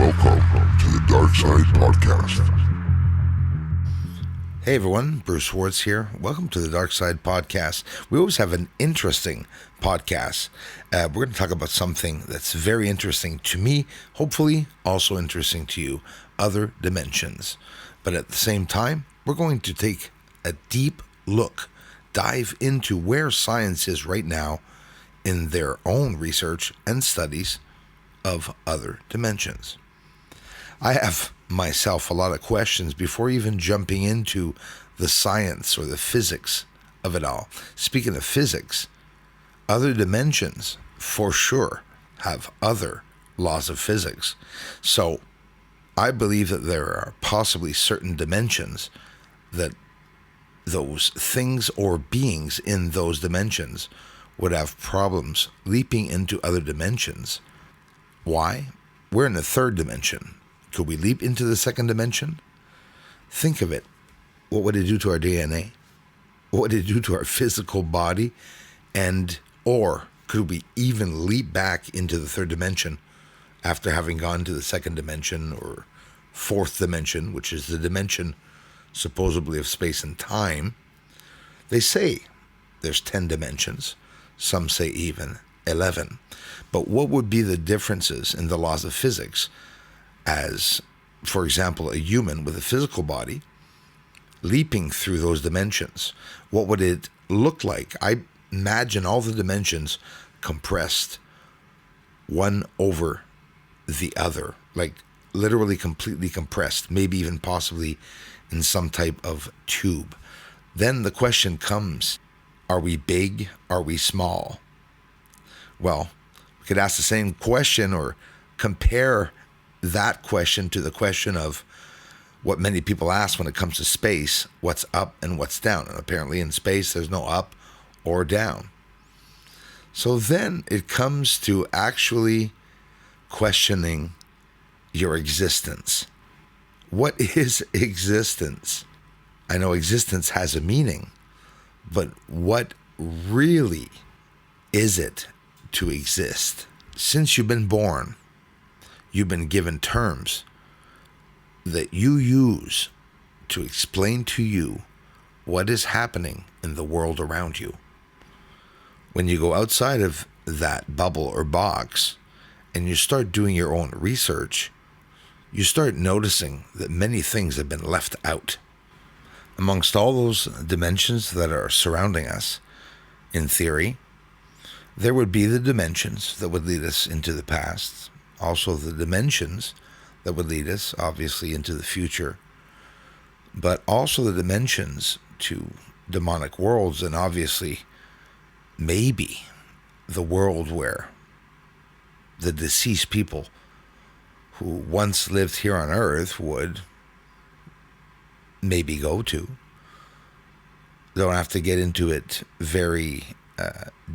Welcome to the Darkside Podcast. Hey everyone, Bruce Swartz here. Welcome to the Darkside Podcast. We always have an interesting podcast. We're going to talk about something that's very interesting to me, hopefully also interesting to you, other dimensions. But at the same time, we're going to take a deep look, dive into where science is right now in their own research and studies of other dimensions. I have myself a lot of questions before even jumping into the science or the physics of it all. Speaking of physics, other dimensions for sure have other laws of physics. So I believe that there are possibly certain dimensions that those things or beings in those dimensions would have problems leaping into other dimensions. Why? We're in the third dimension. Could we leap into the second dimension? Think of it. What would it do to our DNA? What would it do to our physical body? Or could we even leap back into the third dimension after having gone to the second dimension or fourth dimension, which is the dimension supposedly of space and time? They say there's 10 dimensions. Some say even 11. But what would be the differences in the laws of physics as, for example, a human with a physical body leaping through those dimensions? What would it look like? I imagine all the dimensions compressed one over the other, like literally completely compressed, maybe even possibly in some type of tube. Then the question comes, are we big? Are we small? Well, we could ask the same question or compare that question to the question of what many people ask when it comes to space: what's up and what's down? And apparently in space there's no up or down. So then it comes to actually questioning your existence. What is existence? I know existence has a meaning, but what really is it to exist? Since you've been born, you've been given terms that you use to explain to you what is happening in the world around you. When you go outside of that bubble or box and you start doing your own research, you start noticing that many things have been left out. Amongst all those dimensions that are surrounding us, in theory, there would be the dimensions that would lead us into the past, also the dimensions that would lead us, obviously, into the future, but also the dimensions to demonic worlds, and obviously, maybe the world where the deceased people who once lived here on Earth would maybe go to. Don't have to get into it very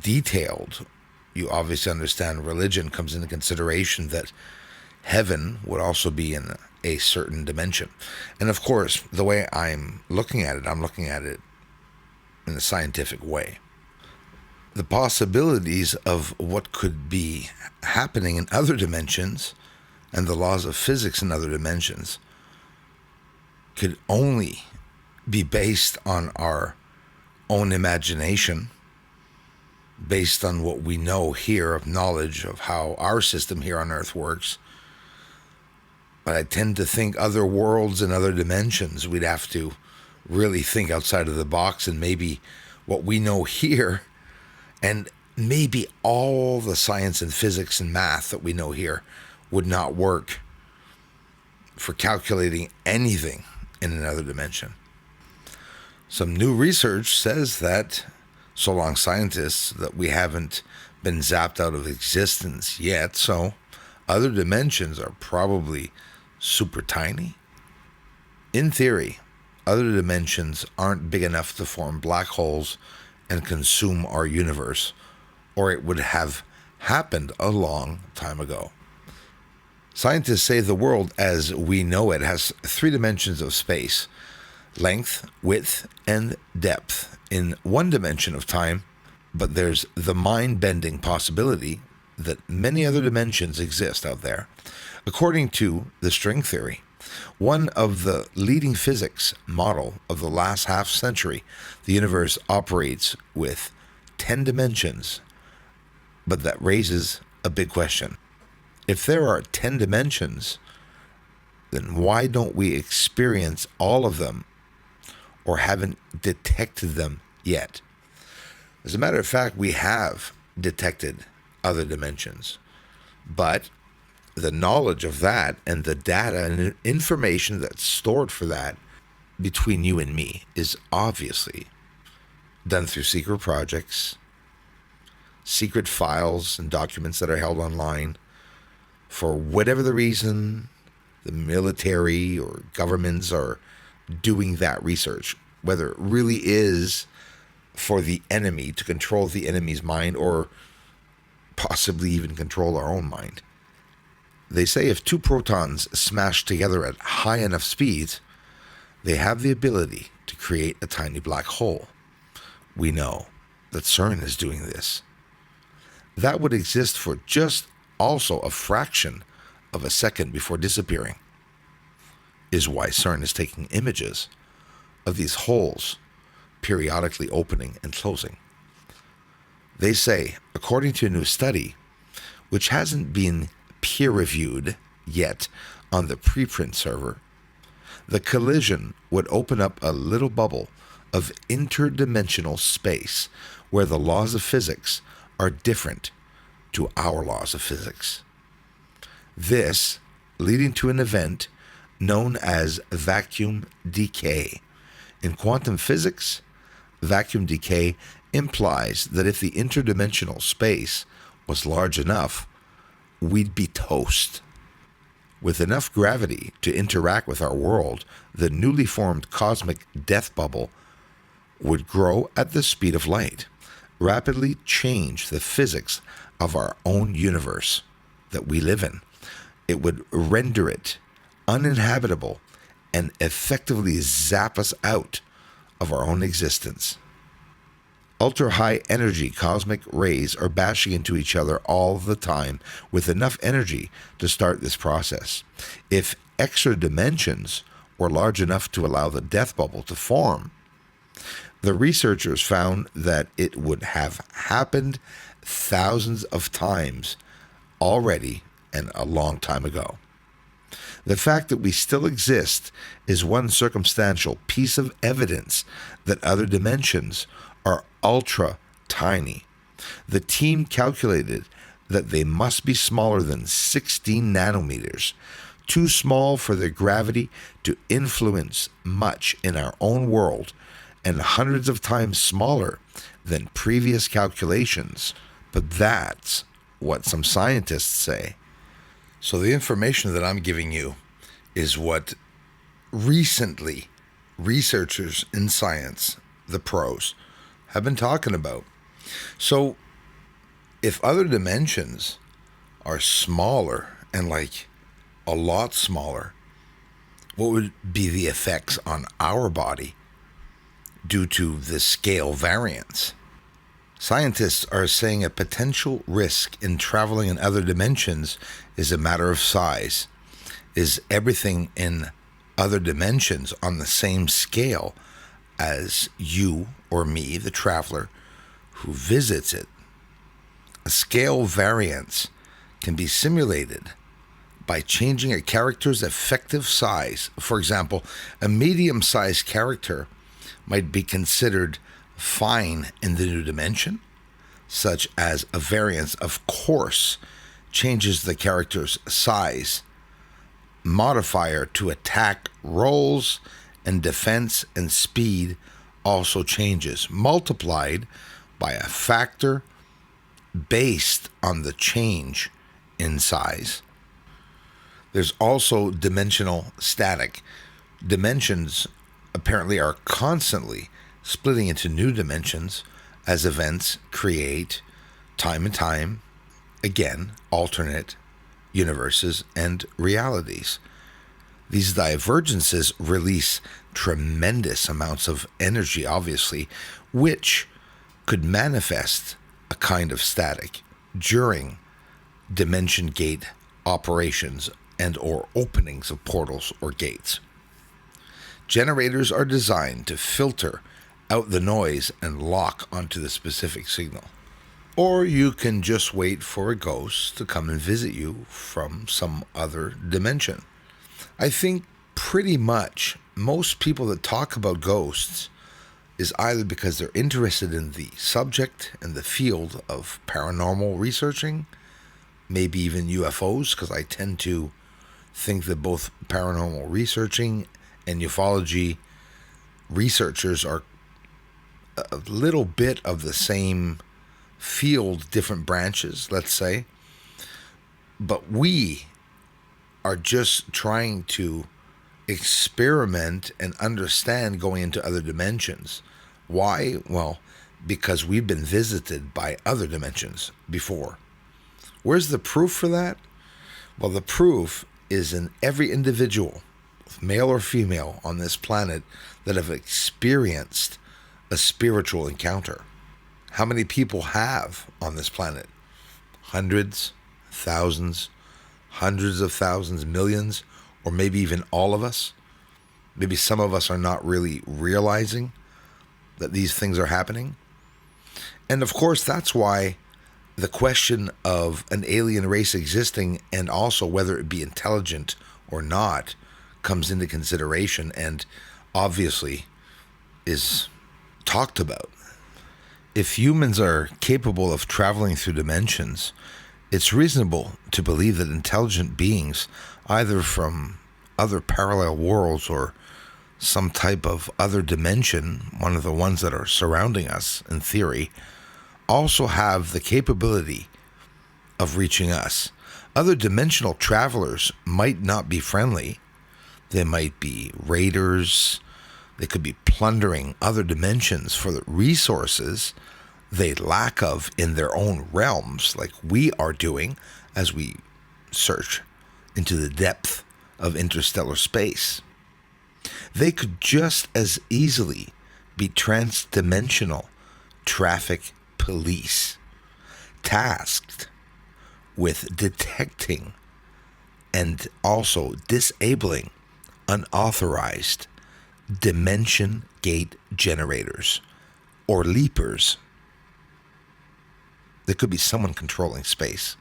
detailed. You obviously understand religion comes into consideration that heaven would also be in a certain dimension. And of course, the way I'm looking at it in a scientific way. The possibilities of what could be happening in other dimensions and the laws of physics in other dimensions could only be based on our own imagination, based on what we know here of knowledge of how our system here on Earth works. But I tend to think other worlds and other dimensions, we'd have to really think outside of the box, and maybe what we know here, and maybe all the science and physics and math that we know here would not work for calculating anything in another dimension. Some new research says that so long scientists that we haven't been zapped out of existence yet, so other dimensions are probably super tiny. In theory, other dimensions aren't big enough to form black holes and consume our universe, or it would have happened a long time ago. Scientists say the world as we know it has 3 dimensions of space: length, width, and depth in one dimension of time, but there's the mind-bending possibility that many other dimensions exist out there. According to the string theory, one of the leading physics model of the last half century, the universe operates with 10 dimensions, but that raises a big question. If there are 10 dimensions, then why don't we experience all of them or haven't detected them yet? As a matter of fact, we have detected other dimensions, but the knowledge of that and the data and information that's stored for that between you and me is obviously done through secret projects, secret files and documents that are held online. For whatever the reason, the military or governments are doing that research, whether it really is for the enemy, to control the enemy's mind, or possibly even control our own mind. They say if two protons smash together at high enough speeds, they have the ability to create a tiny black hole. We know that CERN is doing this. That would exist for just also a fraction of a second before disappearing, is why CERN is taking images of these holes periodically opening and closing. They say, according to a new study, which hasn't been peer-reviewed yet on the preprint server, the collision would open up a little bubble of interdimensional space where the laws of physics are different to our laws of physics. This leading to an event known as vacuum decay. In quantum physics, vacuum decay implies that if the interdimensional space was large enough, we'd be toast. With enough gravity to interact with our world, the newly formed cosmic death bubble would grow at the speed of light, rapidly change the physics of our own universe that we live in. It would render it uninhabitable and effectively zap us out of our own existence. Ultra-high energy cosmic rays are bashing into each other all the time with enough energy to start this process. If extra dimensions were large enough to allow the death bubble to form, the researchers found that it would have happened thousands of times already and a long time ago. The fact that we still exist is one circumstantial piece of evidence that other dimensions are ultra tiny. The team calculated that they must be smaller than 16 nanometers, too small for their gravity to influence much in our own world, and hundreds of times smaller than previous calculations. But that's what some scientists say. So the information that I'm giving you is what recently researchers in science, the pros, have been talking about. So if other dimensions are smaller and like a lot smaller, what would be the effects on our body due to the scale variance? Scientists are saying a potential risk in traveling in other dimensions is a matter of size. Is everything in other dimensions on the same scale as you or me, the traveler, who visits it? A scale variance can be simulated by changing a character's effective size. For example, a medium-sized character might be considered fine in the new dimension, such as a variance, of course, changes the character's size. Modifier to attack rolls and defense and speed also changes, multiplied by a factor based on the change in size. There's also dimensional static. Dimensions apparently are constantly splitting into new dimensions as events create time and time again alternate universes and realities. These divergences release tremendous amounts of energy, obviously, which could manifest a kind of static during dimension gate operations and or openings of portals or gates. Generators are designed to filter out the noise and lock onto the specific signal. Or you can just wait for a ghost to come and visit you from some other dimension. I think pretty much most people that talk about ghosts is either because they're interested in the subject and the field of paranormal researching, maybe even UFOs, because I tend to think that both paranormal researching and ufology researchers are a little bit of the same field, different branches, let's say. But we are just trying to experiment and understand going into other dimensions. Why? Well, because we've been visited by other dimensions before. Where's the proof for that? Well, the proof is in every individual, male or female, on this planet that have experienced a spiritual encounter. How many people have on this planet? Hundreds, thousands, hundreds of thousands, millions, or maybe even all of us? Maybe some of us are not really realizing that these things are happening. And of course, that's why the question of an alien race existing, and also whether it be intelligent or not, comes into consideration and obviously is talked about. If humans are capable of traveling through dimensions, it's reasonable to believe that intelligent beings, either from other parallel worlds or some type of other dimension, one of the ones that are surrounding us in theory, also have the capability of reaching us. Other dimensional travelers might not be friendly. They might be raiders. They could be plundering other dimensions for the resources they lack of in their own realms, like we are doing as we search into the depth of interstellar space. They could just as easily be transdimensional traffic police, tasked with detecting and also disabling unauthorized dimension gate generators or leapers. There could be someone controlling space.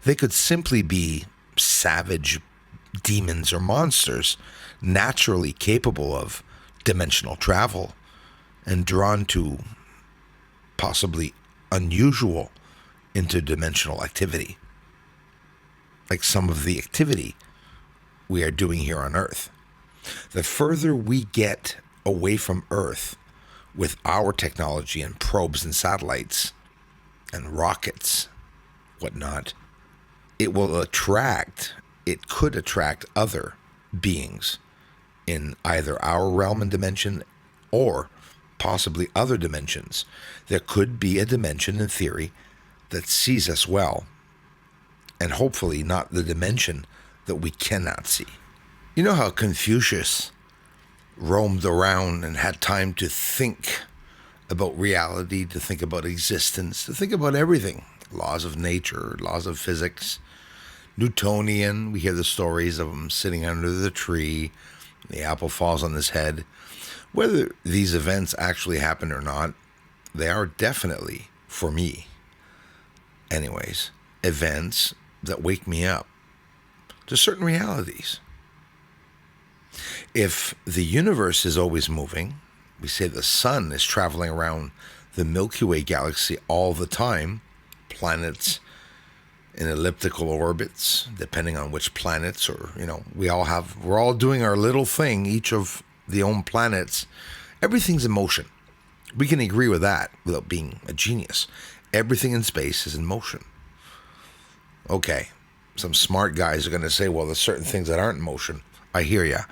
They could simply be savage demons or monsters naturally capable of dimensional travel and drawn to possibly unusual interdimensional activity, like some of the activity we are doing here on Earth. The further we get away from Earth with our technology and probes and satellites and rockets, whatnot, it could attract other beings in either our realm and dimension or possibly other dimensions. There could be a dimension in theory that sees us well, and hopefully not the dimension that we cannot see. You know how Confucius roamed around and had time to think about reality, to think about existence, to think about everything. Laws of nature, laws of physics. Newtonian, we hear the stories of him sitting under the tree, the apple falls on his head. Whether these events actually happen or not, they are definitely, for me anyways, events that wake me up to certain realities. If the universe is always moving, we say the sun is traveling around the Milky Way galaxy all the time, planets in elliptical orbits, depending on which planets, or, we're all doing our little thing, each of the own planets. Everything's in motion. We can agree with that without being a genius. Everything in space is in motion. Okay, some smart guys are going to say, well, there's certain things that aren't in motion. I hear ya.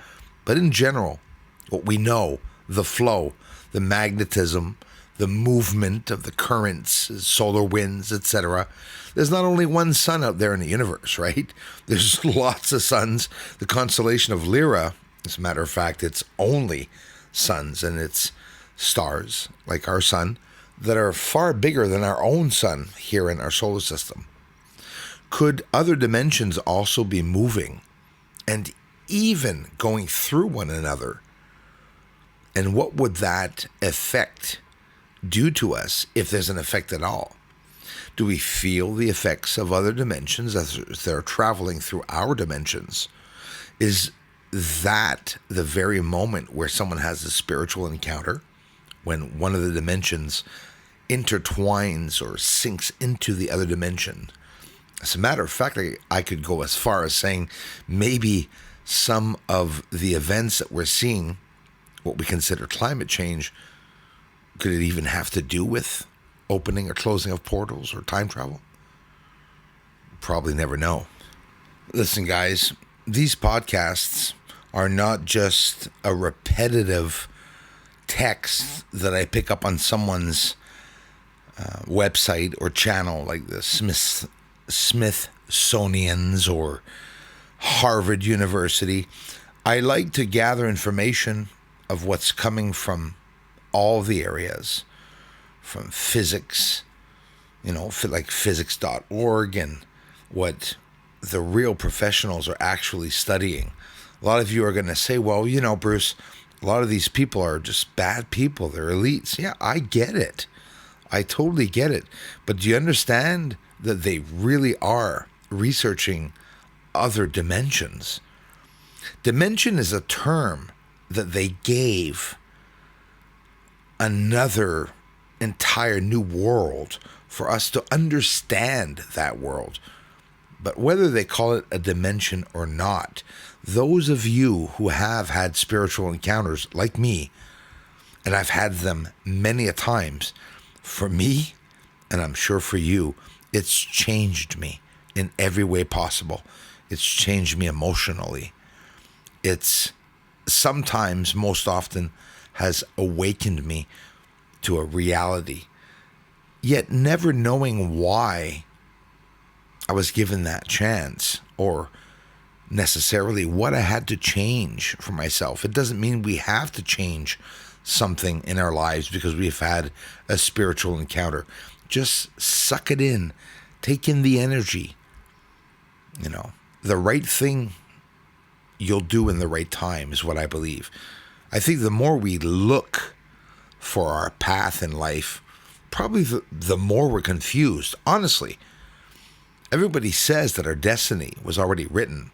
But in general, what we know, the flow, the magnetism, the movement of the currents, solar winds, etc. There's not only one sun out there in the universe, right? There's lots of suns. The constellation of Lyra, as a matter of fact, it's only suns and it's stars, like our sun, that are far bigger than our own sun here in our solar system. Could other dimensions also be moving and even going through one another? And what would that effect do to us, if there's an effect at all? Do we feel the effects of other dimensions as they're traveling through our dimensions? Is that the very moment where someone has a spiritual encounter, when one of the dimensions intertwines or sinks into the other dimension? As a matter of fact, I could go as far as saying maybe some of the events that we're seeing, what we consider climate change, could it even have to do with opening or closing of portals or time travel? Probably never know. Listen, guys, these podcasts are not just a repetitive text that I pick up on someone's website or channel, like the Smithsonian's or Harvard University. I like to gather information of what's coming from all the areas, from physics, like physics.org, and what the real professionals are actually studying. A lot of you are going to say, well, Bruce, a lot of these people are just bad people. They're elites. Yeah, I get it. I totally get it. But do you understand that they really are researching other dimensions? Dimension is a term that they gave another entire new world for us to understand that world. But whether they call it a dimension or not, those of you who have had spiritual encounters like me, and I've had them many a times, for me, and I'm sure for you, it's changed me in every way possible. It's changed me emotionally. It's sometimes, most often, has awakened me to a reality, yet never knowing why I was given that chance or necessarily what I had to change for myself. It doesn't mean we have to change something in our lives because we've had a spiritual encounter. Just suck it in. Take in the energy. The right thing you'll do in the right time is what I believe. I think the more we look for our path in life, probably the more we're confused. Honestly, everybody says that our destiny was already written.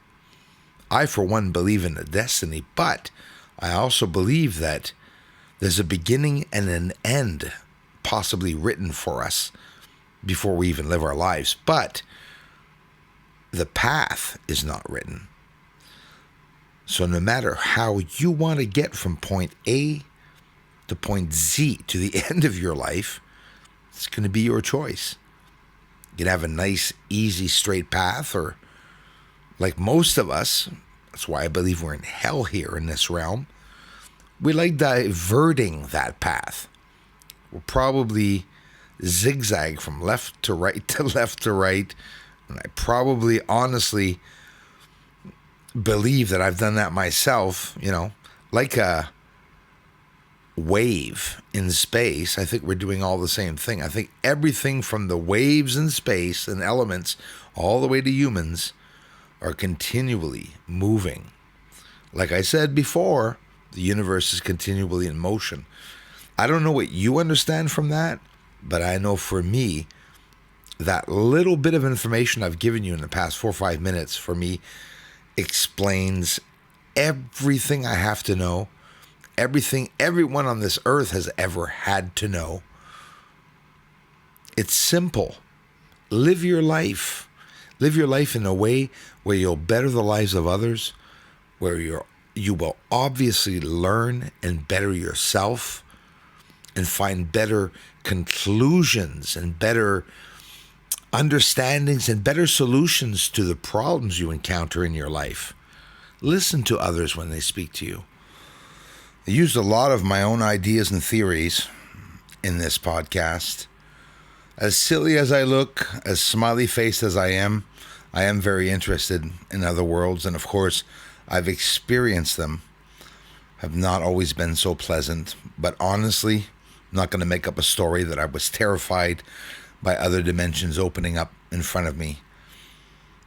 I, for one, believe in a destiny, but I also believe that there's a beginning and an end possibly written for us before we even live our lives. But the path is not written. So no matter how you want to get from point A to point Z to the end of your life, it's going to be your choice. You can have a nice, easy, straight path, or like most of us, that's why I believe we're in hell here in this realm, we like diverting that path. We'll probably zigzag from left to right to left to right. And I probably honestly believe that I've done that myself, like a wave in space. I think we're doing all the same thing. I think everything from the waves in space and elements all the way to humans are continually moving. Like I said before, the universe is continually in motion. I don't know what you understand from that, but I know for me, that little bit of information I've given you in the past 4 or 5 minutes, for me, explains everything I have to know, everything everyone on this earth has ever had to know. It's simple. Live your life. Live your life in a way where you'll better the lives of others, where you will obviously learn and better yourself and find better conclusions and better understandings and better solutions to the problems you encounter in your life. Listen to others when they speak to you. I used a lot of my own ideas and theories in this podcast. As silly as I look, as smiley-faced as I am very interested in other worlds, and of course, I've experienced them. Have not always been so pleasant, but honestly, I'm not going to make up a story that I was terrified by other dimensions opening up in front of me.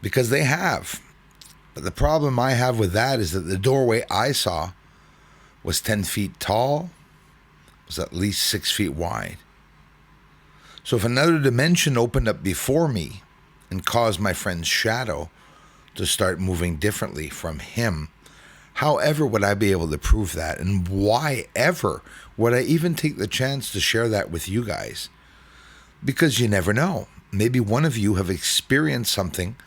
because they have. But the problem I have with that is that the doorway I saw was 10 feet tall, was at least 6 feet wide. So if another dimension opened up before me and caused my friend's shadow to start moving differently from him, however would I be able to prove that? And why ever would I even take the chance to share that with you guys? Because you never know. Maybe one of you have experienced something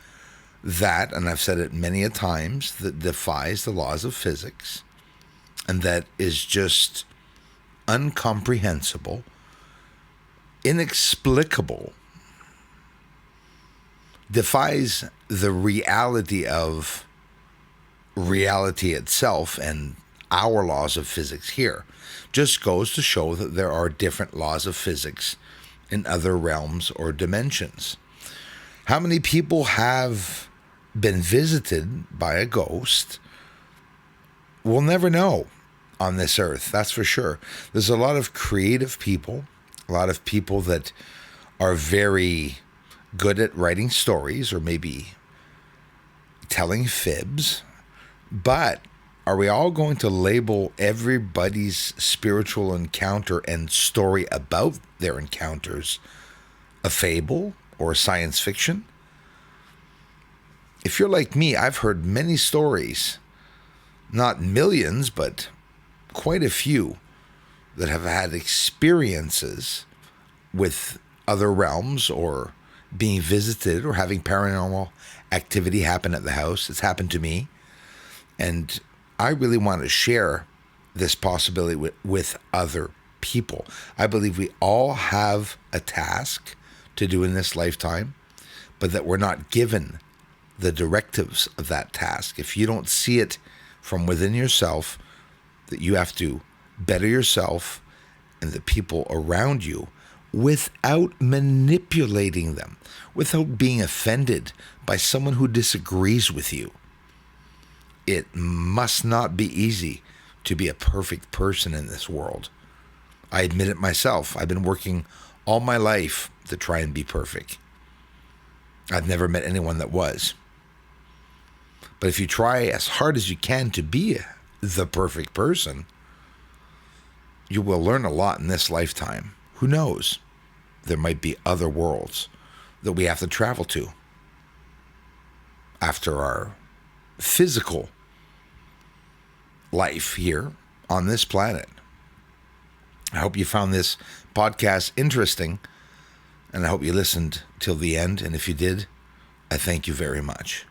that, and I've said it many a times, that defies the laws of physics and that is just incomprehensible, inexplicable, defies the reality of reality itself and our laws of physics here. Just goes to show that there are different laws of physics in other realms or dimensions. How many people have been visited by a ghost? We'll never know on this earth, that's for sure. There's a lot of creative people, a lot of people that are very good at writing stories or maybe telling fibs, but are we all going to label everybody's spiritual encounter and story about their encounters a fable or science fiction? If you're like me, I've heard many stories, not millions, but quite a few, that have had experiences with other realms or being visited or having paranormal activity happen at the house. It's happened to me. And I really want to share this possibility with other people. I believe we all have a task to do in this lifetime, but that we're not given the directives of that task. If you don't see it from within yourself, that you have to better yourself and the people around you without manipulating them, without being offended by someone who disagrees with you. It must not be easy to be a perfect person in this world. I admit it myself. I've been working all my life to try and be perfect. I've never met anyone that was. But if you try as hard as you can to be the perfect person, you will learn a lot in this lifetime. Who knows? There might be other worlds that we have to travel to after our physical life here on this planet. I hope you found this podcast interesting, and I hope you listened till the end. And if you did, I thank you very much.